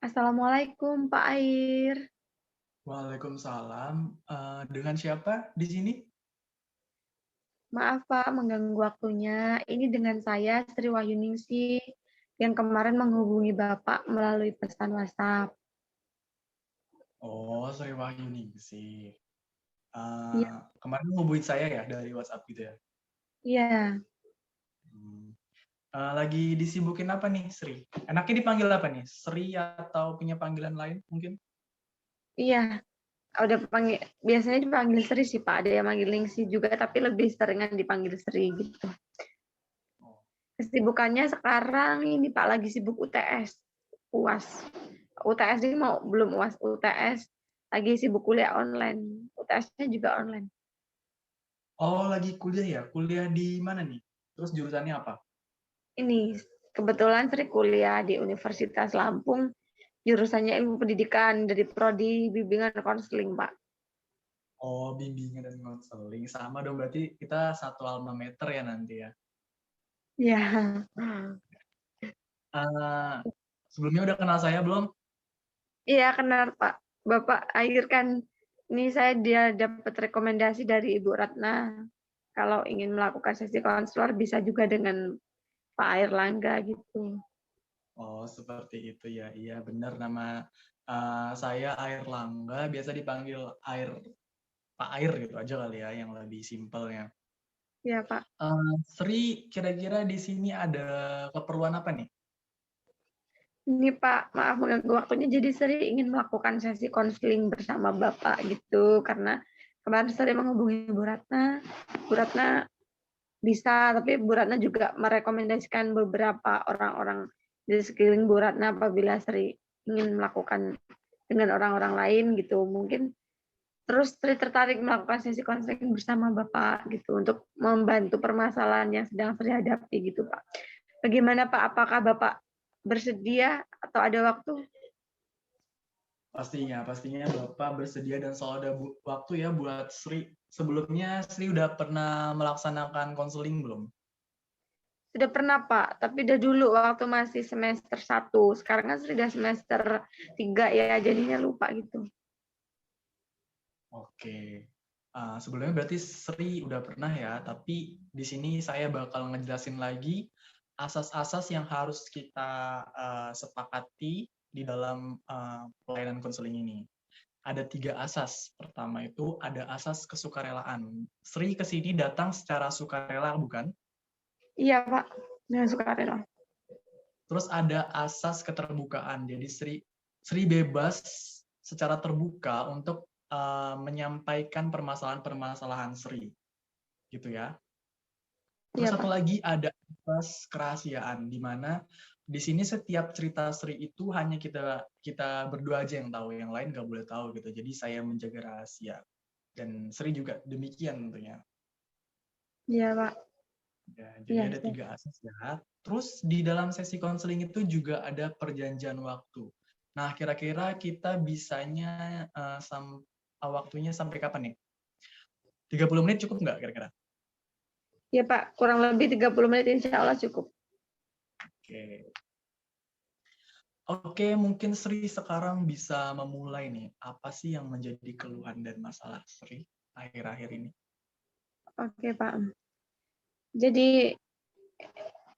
Assalamualaikum Pak Air. Waalaikumsalam. Dengan siapa di sini? Maaf Pak mengganggu waktunya. Ini dengan saya Sri Wahyuningsi yang kemarin menghubungi Bapak melalui pesan WhatsApp. Oh, Sri Wahyuningsih. Iya, Kemarin hubungin saya ya dari WhatsApp gitu ya. iya, Hmm. Lagi disibukin apa nih, Sri? Enaknya dipanggil apa nih? Sri atau punya panggilan lain mungkin? iya. Udah panggil, biasanya dipanggil Sri sih Pak. Ada yang manggil Ningsi juga, tapi lebih seringan dipanggil Sri gitu. Oh, Kesibukannya sekarang ini Pak lagi sibuk UTS, UAS. UTS ini mau belum UAS, UTS lagi sibuk kuliah online. UTS-nya juga online. oh, lagi kuliah ya? Kuliah di mana nih? Terus jurusannya apa? Ini kebetulan Sri kuliah di Universitas Lampung, jurusannya ilmu pendidikan dari prodi bimbingan konseling, Pak. Oh, bimbingan dan konseling. Sama dong, berarti kita satu alma mater ya nanti ya. Ya, Eh, Sebelumnya udah kenal saya belum? iya kenal Pak. Bapak akhir kan ini saya dia dapat rekomendasi dari Ibu Ratna. Kalau ingin melakukan sesi konselor bisa juga dengan Pak Airlangga gitu. Oh, seperti itu ya. Iya, benar nama saya Air Langga, biasa dipanggil Air Pak Air gitu aja kali ya, yang lebih simpelnya. Ya Pak. Sri, kira-kira di sini ada keperluan apa nih? Ini Pak, maaf mengganggu waktunya. Jadi Sri ingin melakukan sesi konseling bersama Bapak gitu karena kemarin Sri menghubungi Bu Ratna. Bu Ratna bisa, tapi Bu Ratna juga merekomendasikan beberapa orang-orang di sekeliling Bu Ratna apabila Sri ingin melakukan dengan orang-orang lain gitu. Mungkin terus Sri tertarik melakukan sesi konseling bersama Bapak gitu untuk membantu permasalahan yang sedang Sri hadapi gitu Pak. Bagaimana Pak? Apakah Bapak bersedia atau ada waktu? Pastinya Bapak bersedia dan selalu ada waktu ya buat Sri. Sebelumnya Sri udah pernah melaksanakan konseling belum? Sudah pernah Pak, tapi udah dulu waktu masih semester 1. Sekarang kan sudah semester 3 ya, jadinya lupa gitu. Oke. Sebelumnya berarti Sri udah pernah ya, tapi di sini saya bakal ngejelasin lagi asas-asas yang harus kita sepakati di dalam pelayanan konseling ini. Ada 3 asas. Pertama itu ada asas kesukarelaan. Sri ke sini datang secara sukarela, bukan? Iya Pak, dengan sukarela. Terus ada asas keterbukaan. Jadi Sri bebas secara terbuka untuk menyampaikan permasalahan-permasalahan Sri, gitu ya. Terus Iya satu Pak. lagi ada asas kerahasiaan, di mana di sini setiap cerita Sri itu hanya kita kita berdua aja yang tahu, yang lain nggak boleh tahu gitu. Jadi saya menjaga rahasia dan Sri juga demikian tentunya. Iya Pak. Ya, jadi Iya ada siap. 3 asas ya. Terus di dalam sesi konseling itu juga ada perjanjian waktu. Nah, kira-kira kita bisanya waktunya sampai kapan nih? 30 menit cukup nggak kira-kira? Iya Pak, kurang lebih 30 menit insya Allah cukup. Oke. Oke, mungkin Sri sekarang bisa memulai nih. Apa sih yang menjadi keluhan dan masalah Sri akhir-akhir ini? Oke Pak. Jadi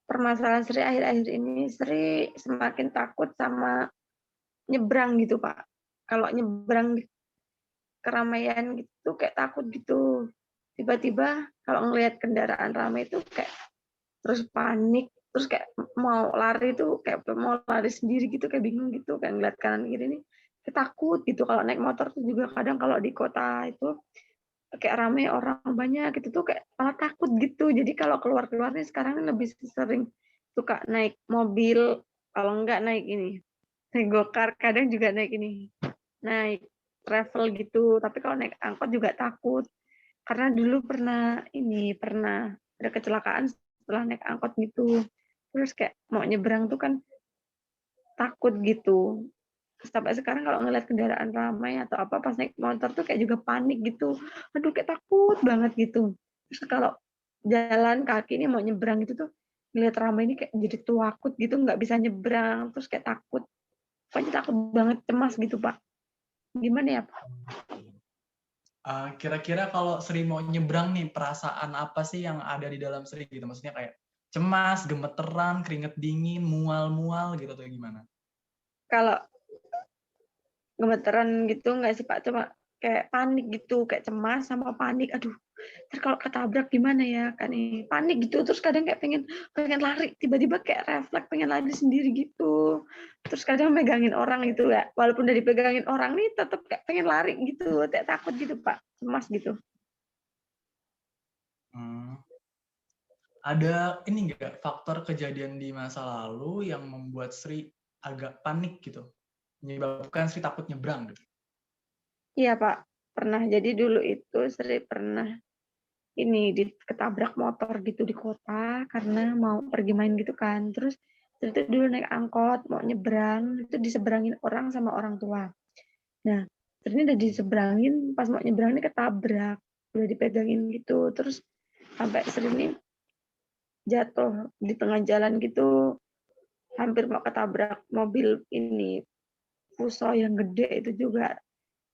permasalahan Sri akhir-akhir ini, Sri semakin takut sama nyebrang gitu Pak. Kalau nyebrang di keramaian gitu kayak takut gitu. Tiba-tiba kalau ngelihat kendaraan ramai itu kayak terus panik, terus kayak mau lari tuh kayak mau lari sendiri gitu, kayak bingung gitu, kayak ngeliat kanan kiri ini kayak takut gitu. Kalau naik motor tuh juga kadang kalau di kota itu kayak rame orang banyak gitu tuh kayak malah takut gitu. Jadi kalau keluar-keluarnya sekarang lebih sering suka naik mobil, kalau enggak naik ini, naik gokar, kadang juga naik ini, naik travel gitu. Tapi kalau naik angkot juga takut. Karena dulu pernah ada kecelakaan setelah naik angkot gitu. Terus kayak mau nyebrang tuh kan takut gitu. Sampai sekarang kalau ngeliat kendaraan ramai atau apa pas naik motor tuh kayak juga panik gitu. Aduh kayak takut banget gitu. Terus kalau jalan kaki ini mau nyebrang gitu tuh ngeliat ramai ini kayak jadi takut gitu, nggak bisa nyebrang, terus kayak takut. pokoknya takut banget, cemas gitu Pak. Gimana ya Pak? Kira-kira kalau Sri mau nyebrang nih, perasaan apa sih yang ada di dalam Sri gitu? Maksudnya kayak cemas, gemeteran, keringet dingin, mual-mual gitu atau gimana? Kalau gemeteran gitu nggak sih Pak, cuma kayak panik gitu, kayak cemas sama panik. Aduh, ntar kalau ketabrak gimana ya kan nih, panik gitu. Terus kadang kayak pengen pengen lari, tiba-tiba kayak refleks pengen lari sendiri gitu. Terus kadang megangin orang gitu ya, walaupun udah dipegangin orang nih tetap kayak pengen lari gitu, kayak takut gitu Pak, cemas gitu. Hmm. Ada ini nggak faktor kejadian di masa lalu yang membuat Sri agak panik gitu? Menyebabkan Sri takut nyebrang gitu? Iya Pak, pernah. Jadi dulu itu Sri pernah ini ketabrak motor gitu di kota karena mau pergi main gitu kan. Terus itu dulu naik angkot mau nyebrang, itu diseberangin orang sama orang tua. Nah, ternyata udah diseberangin, pas mau nyebrang ini ketabrak, udah dipegangin gitu. Terus sampai ini jatuh di tengah jalan gitu, hampir mau ketabrak mobil ini Fuso yang gede itu juga.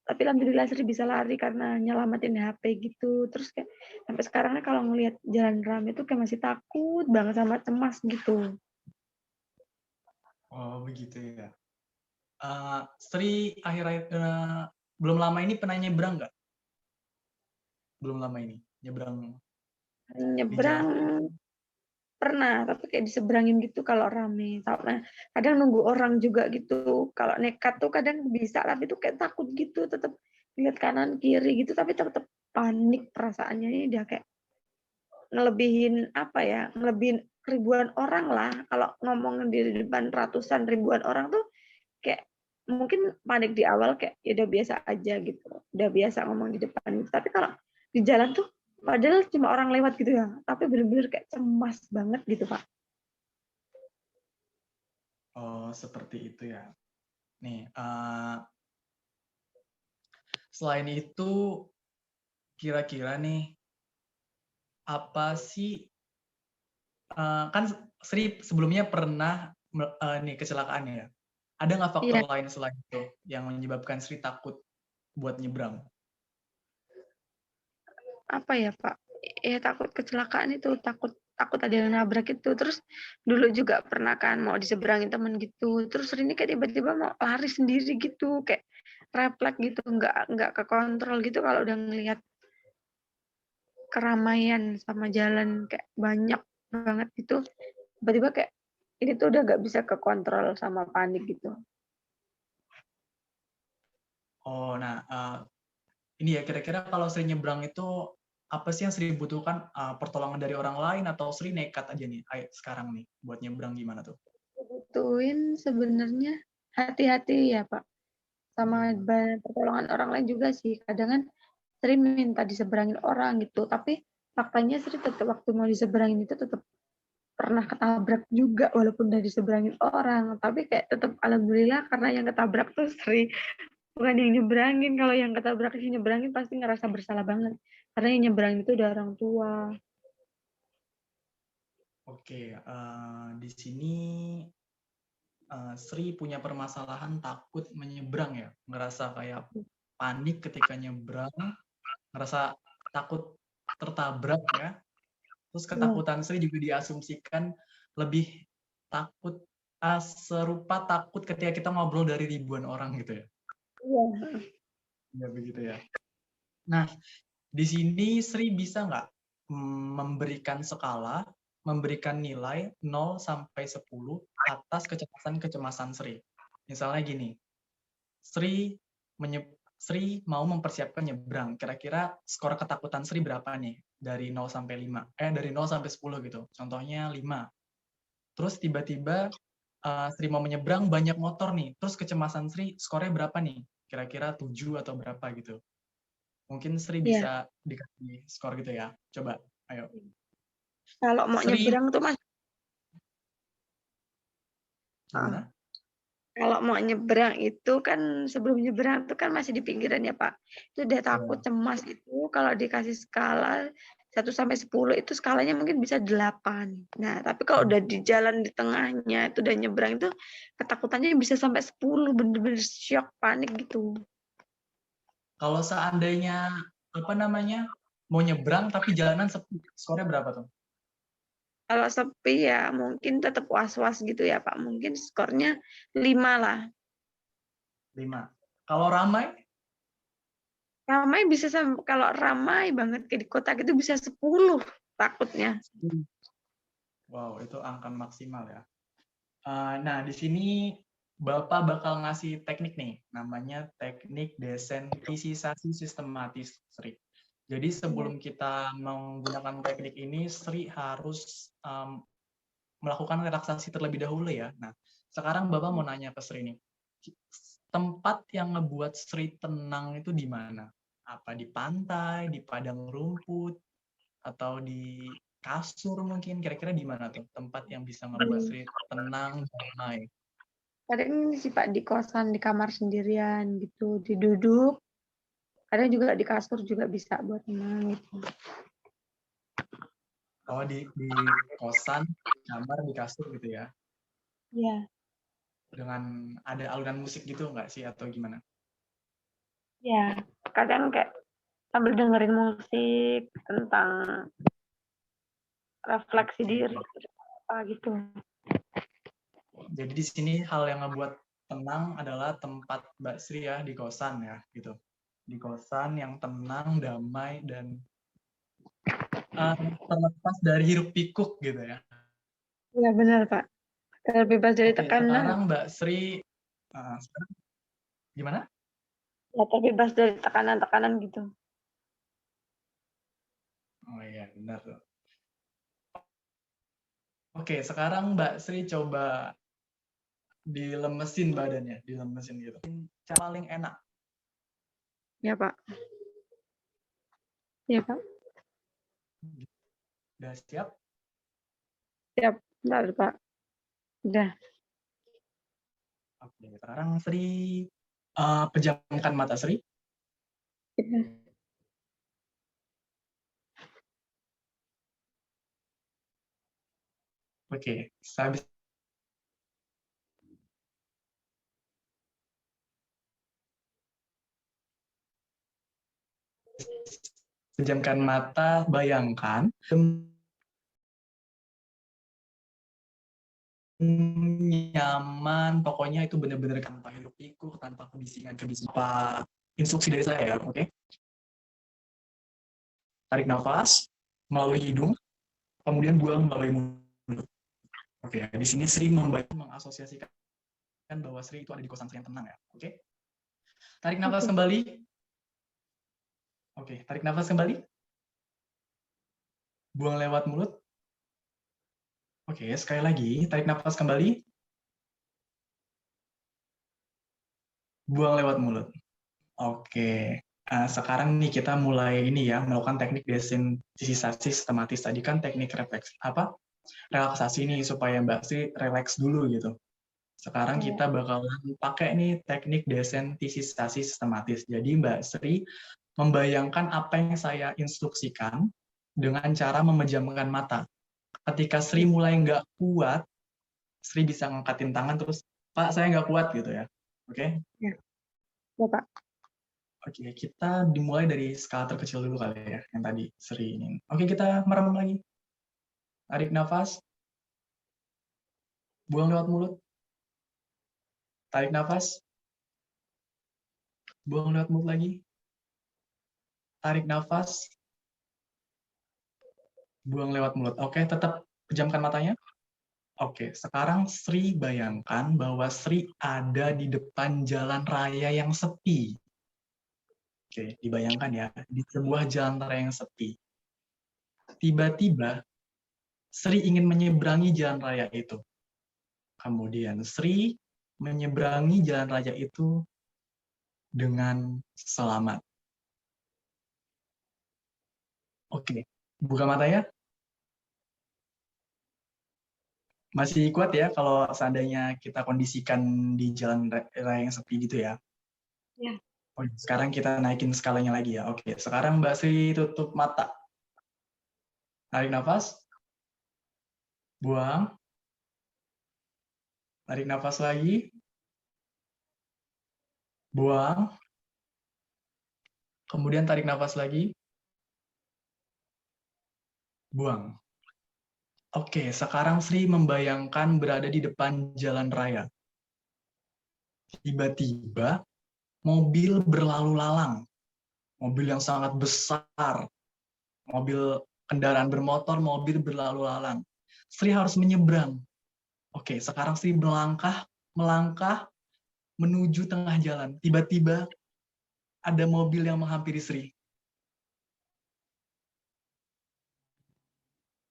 Tapi alhamdulillah Sri bisa lari karena nyelamatin HP gitu. Terus kayak sampai sekarang nih kalau ngelihat jalan rame itu kayak masih takut banget sama cemas gitu. Oh begitu ya. Sri akhir-akhir belum lama ini pernah nyebrang nggak? Belum lama ini nyebrang di Nyebrang jalan. pernah, tapi kayak diseberangin gitu kalau rame. Sama kadang nunggu orang juga gitu. Kalau nekat tuh kadang bisa, tapi tuh kayak takut gitu, tetap lihat kanan kiri gitu, tapi tetap panik perasaannya ini dia kayak ngelebihin apa ya, ngelebihin ribuan orang lah. Kalau ngomong di depan ratusan ribuan orang tuh kayak mungkin panik di awal kayak ya udah biasa aja gitu, udah biasa ngomong di depan gitu. Tapi kalau di jalan tuh padahal cuma orang lewat gitu ya, tapi bener-bener kayak cemas banget gitu Pak. Oh seperti itu ya. Nih, selain itu kira-kira nih apa sih kan Sri sebelumnya pernah nih kecelakaan ya. Ada nggak faktor Iya, lain selain itu yang menyebabkan Sri takut buat nyebrang? apa ya Pak? Ya takut kecelakaan itu, takut takut ada yang nabrak itu. Terus dulu juga pernah kan mau diseberangin temen gitu. Terus ini kayak tiba-tiba mau lari sendiri gitu, kayak refleks gitu, nggak kekontrol gitu kalau udah ngelihat keramaian sama jalan kayak banyak banget gitu. Tiba-tiba kayak ini tuh udah nggak bisa kekontrol sama panik gitu. Oh, nah ini ya kira-kira kalau Sri nyebrang itu apa sih yang Sri butuhkan? Pertolongan dari orang lain atau Sri nekat aja nih? Ayo sekarang nih buat nyebrang gimana tuh? Butuhin sebenarnya hati-hati ya Pak, sama pertolongan orang lain juga sih. Kadang kan sering minta diseberangin orang gitu, tapi faktanya Sri tetap waktu mau diseberangin itu tetap pernah ketabrak juga walaupun udah diseberangin orang. Tapi kayak tetap alhamdulillah karena yang ketabrak tuh Sri, bukan yang nyeberangin. Kalau yang ketabrak sih nyeberangin pasti ngerasa bersalah banget. Karena yang nyeberangin itu udah orang tua. Oke, di sini Sri punya permasalahan takut menyeberang ya, ngerasa kayak panik ketika nyebrang, ngerasa takut tertabrak ya, terus Iya, ketakutan Sri juga diasumsikan lebih takut serupa takut ketika kita ngobrol dari ribuan orang gitu ya. iya. Ya begitu ya. Nah, di sini Sri bisa nggak memberikan skala, memberikan nilai 0 sampai 10 atas kecemasan-kecemasan Sri. Misalnya gini, Sri Sri mau mempersiapkan nyebrang. Kira-kira skor ketakutan Sri berapa nih? Dari 0 sampai 5. Dari 0 sampai 10 gitu. Contohnya 5. Terus tiba-tiba Sri mau menyeberang banyak motor nih. Terus kecemasan Sri skornya berapa nih? Kira-kira 7 atau berapa gitu. Mungkin Sri Iya. bisa dikasih skor gitu ya. Coba, ayo. Kalau mau Sri, nyebrang tuh Mas, ah, gimana? kalau mau nyebrang itu kan sebelum nyebrang itu kan masih di pinggiran ya Pak. Itu udah takut Ya. cemas itu kalau dikasih skala 1 sampai 10 itu skalanya mungkin bisa 8. Nah, tapi kalau udah di jalan di tengahnya itu udah nyebrang itu ketakutannya bisa sampai 10, bener-bener syok, panik gitu. Kalau seandainya mau nyebrang tapi jalanan sepi, skornya berapa tuh? Kalau sepi ya mungkin tetap was-was gitu ya Pak. Mungkin skornya 5 lah. 5. Kalau ramai? Ramai bisa kalau ramai banget kayak di kota gitu bisa 10 takutnya. Wow, itu angka maksimal ya. Nah, di sini Bapak bakal ngasih teknik nih, namanya teknik desensitisasi sistematis, Sri. Jadi sebelum kita menggunakan teknik ini, Sri harus melakukan relaksasi terlebih dahulu ya. Nah, sekarang Bapak mau nanya ke Sri nih, tempat yang ngebuat Sri tenang itu di mana? Apa di pantai, di padang rumput, atau di kasur mungkin? Kira-kira di mana tuh tempat yang bisa ngebuat Sri tenang, damai? Kadang sih Pak di kosan, di kamar sendirian gitu, diduduk. Kadang juga di kasur juga bisa buat tenang gitu. Oh, di kosan, kamar, di kasur gitu ya? Iya. Dengan ada alunan musik gitu nggak sih atau gimana? Ya, kadang kayak sambil dengerin musik tentang refleksi diri apa gitu. Jadi di sini hal yang ngebuat tenang adalah tempat Mbak Sri ya di kosan ya gitu. Di kosan yang tenang, damai dan terlepas dari hiruk pikuk gitu ya. Iya benar Pak. Terbebas dari Oke, tekanan. sekarang Mbak Sri sekarang gimana? Ya terbebas dari tekanan-tekanan gitu. Oh iya benar tuh. Oke, sekarang Mbak Sri coba dilemesin badannya, dilemesin gitu. Cara paling enak. Ya Pak. Ya Pak. Udah siap? Siap. Bentar Pak. Udah. Oke, sekarang Sri pejamkan mata Sri. Ya. Oke, saya bisa pejamkan mata, bayangkan nyaman, pokoknya itu benar-benar tanpa hiruk pikuk, tanpa kebisingan-kebisingan. Apa instruksi dari saya ya, oke? Tarik nafas melalui hidung, kemudian buang melalui mulut. Oke, di sini Sri mengasosiasikan bahwa Sri itu ada di kosan Sri yang tenang ya, oke? Tarik nafas kembali. Oke, tarik nafas kembali. Buang lewat mulut. Oke, sekali lagi, tarik nafas kembali. Buang lewat mulut. Oke, sekarang nih kita mulai ini ya, melakukan teknik desensitisasi sistematis. Tadi kan teknik relaksasi nih, supaya Mbak Sri relax dulu gitu. Sekarang kita bakalan pakai nih teknik desensitisasi sistematis. Jadi Mbak Sri membayangkan apa yang saya instruksikan dengan cara memejamkan mata. Ketika Sri mulai nggak kuat, Sri bisa ngangkatin tangan terus, Pak saya nggak kuat gitu ya. Oke? Ya. Ya Pak. Oke, kita dimulai dari skala terkecil dulu kali ya, yang tadi Sri ini. Oke, kita merem lagi. Tarik nafas. Buang lewat mulut. Tarik nafas. Buang lewat mulut lagi. Tarik nafas. Buang lewat mulut. Oke, tetap pejamkan matanya. Oke, sekarang Sri bayangkan bahwa Sri ada di depan jalan raya yang sepi. Oke, dibayangkan ya, di sebuah jalan raya yang sepi. Tiba-tiba, Sri ingin menyeberangi jalan raya itu. Kemudian Sri menyeberangi jalan raya itu dengan selamat. Oke, buka mata ya. Masih kuat ya kalau seandainya kita kondisikan di jalan raya yang sepi gitu ya? Ya. Oke, sekarang kita naikin skalanya lagi ya. Oke, sekarang Mbak Sri tutup mata. Tarik nafas, buang, tarik nafas lagi, buang, kemudian tarik nafas lagi, buang. Oke, sekarang Sri membayangkan berada di depan jalan raya. Tiba-tiba mobil berlalu lalang, mobil yang sangat besar, mobil kendaraan bermotor, mobil berlalu lalang. Sri harus menyeberang. Oke, sekarang Sri melangkah menuju tengah jalan. Tiba-tiba ada mobil yang menghampiri Sri.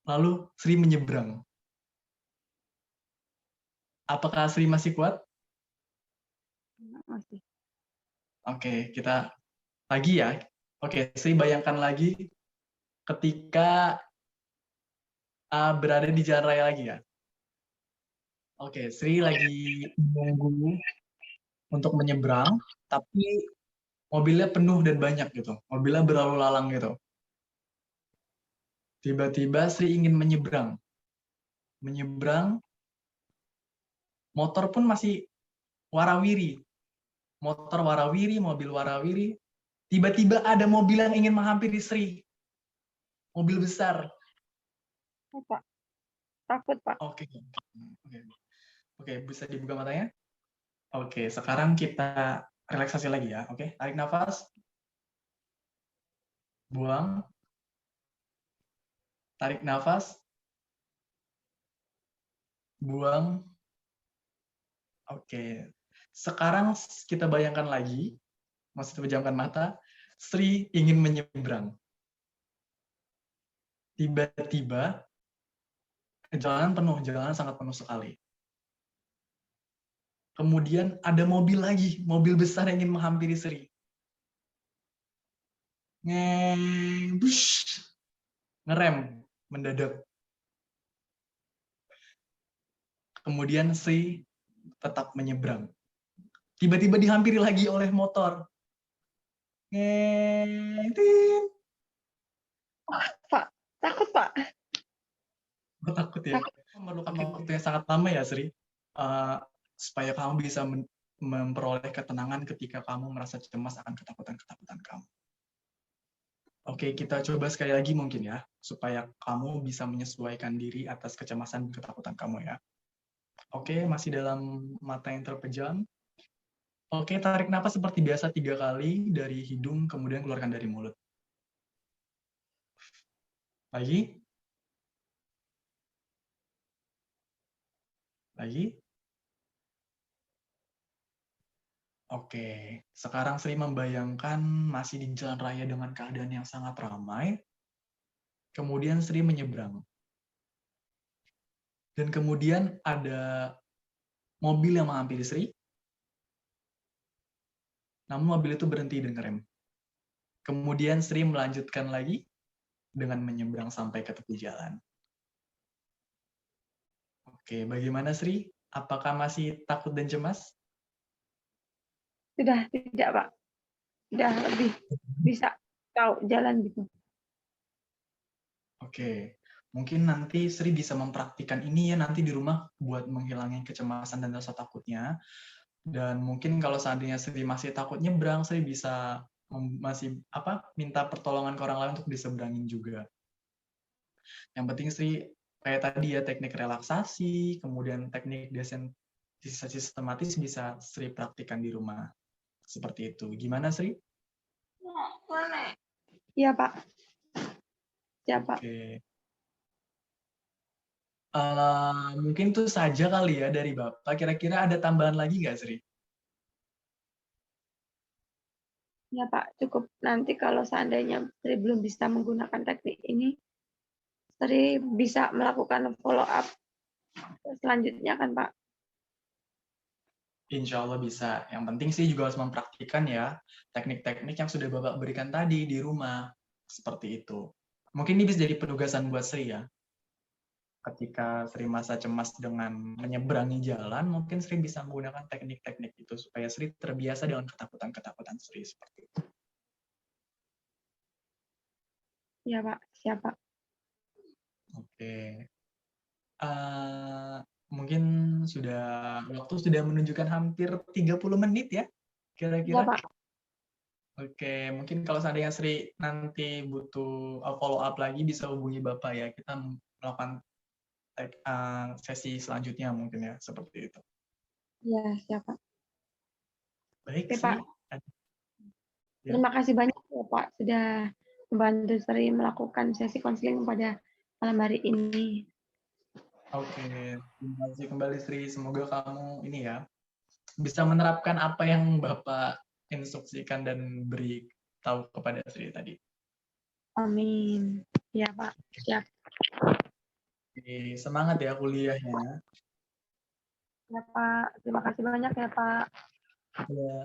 Lalu Sri menyeberang. Apakah Sri masih kuat? Masih. Oke, kita lagi ya. Oke, Sri bayangkan lagi ketika berada di jalan raya lagi ya. Oke, Sri lagi menunggu untuk menyeberang, tapi mobilnya penuh dan banyak gitu. Mobilnya berlalu lalang gitu. Tiba-tiba Sri ingin menyeberang. Menyeberang, motor pun masih warawiri. Motor warawiri, mobil warawiri. Tiba-tiba ada mobil yang ingin menghampiri Sri. Mobil besar. Oh, Pak. Takut, Pak. Oke, oke, bisa dibuka matanya? Oke, sekarang kita relaksasi lagi ya. Oke, tarik nafas, buang, tarik nafas, buang. Oke, sekarang kita bayangkan lagi, masih terpejamkan mata, Sri ingin menyeberang. Tiba-tiba, jalanan penuh, jalanan sangat penuh sekali. Kemudian ada mobil lagi, mobil besar yang ingin menghampiri Sri. Ngerem, mendadak. Kemudian Sri tetap menyeberang. Tiba-tiba dihampiri lagi oleh motor. Pak, takut, Pak. Takut ya. Takut. Memerlukan waktu yang sangat lama ya, Sri. Supaya kamu bisa memperoleh ketenangan ketika kamu merasa cemas akan ketakutan-ketakutan kamu. Oke, kita coba sekali lagi mungkin ya, supaya kamu bisa menyesuaikan diri atas kecemasan dan ketakutan kamu ya. Oke, masih dalam mata yang terpejam. Oke, tarik nafas seperti biasa 3 kali dari hidung, kemudian keluarkan dari mulut. Lagi. Lagi. Oke, sekarang Sri membayangkan masih di jalan raya dengan keadaan yang sangat ramai. Kemudian Sri menyeberang. Dan kemudian ada mobil yang menghampiri Sri. Namun mobil itu berhenti dan ngerem. Kemudian Sri melanjutkan lagi dengan menyeberang sampai ke tepi jalan. Oke, bagaimana Sri? Apakah masih takut dan cemas? Sudah tidak, Pak. Sudah lebih bisa tahu jalan gitu. Oke, mungkin nanti Sri bisa mempraktikkan ini ya nanti di rumah buat menghilangin kecemasan dan rasa takutnya. Dan mungkin kalau seandainya Sri masih takut nyebrang, Sri bisa masih minta pertolongan ke orang lain untuk diseberangin juga. Yang penting Sri kayak tadi ya teknik relaksasi, kemudian teknik desensitisasi sistematis bisa Sri praktikkan di rumah. Seperti itu. Gimana Sri? Iya, Pak. Ya, Pak. Oke. Mungkin itu saja kali ya dari Bapak. Kira-kira ada tambahan lagi nggak, Sri? Ya, Pak. Cukup nanti kalau seandainya Sri belum bisa menggunakan teknik ini, Sri bisa melakukan follow up selanjutnya kan, Pak? Insya Allah bisa. Yang penting sih juga harus mempraktikkan ya teknik-teknik yang sudah Bapak berikan tadi di rumah. Seperti itu. Mungkin ini bisa jadi penugasan buat Sri ya. Ketika Sri masa cemas dengan menyeberangi jalan, mungkin Sri bisa menggunakan teknik-teknik itu supaya Sri terbiasa dengan ketakutan-ketakutan Sri seperti itu. Ya, Pak. Siapa? Oke. Mungkin waktu sudah menunjukkan hampir 30 menit ya, Iya, kira-kira? Pak. Oke, mungkin kalau seandainya Sri nanti butuh follow up lagi bisa hubungi Bapak ya. Kita melakukan sesi selanjutnya mungkin ya, seperti itu. Iya, siap, Pak. Baik, Oke, Pak. Sri. Ya. Terima kasih banyak ya, Pak, sudah membantu Sri melakukan sesi konseling pada malam hari ini. Oke, terima kasih kembali Sri. Semoga kamu ini ya bisa menerapkan apa yang Bapak instruksikan dan beri tahu kepada Sri tadi. Amin. Ya, Pak. Siap. Oke, semangat ya kuliahnya. Ya, Pak. Terima kasih banyak ya, Pak. Ya.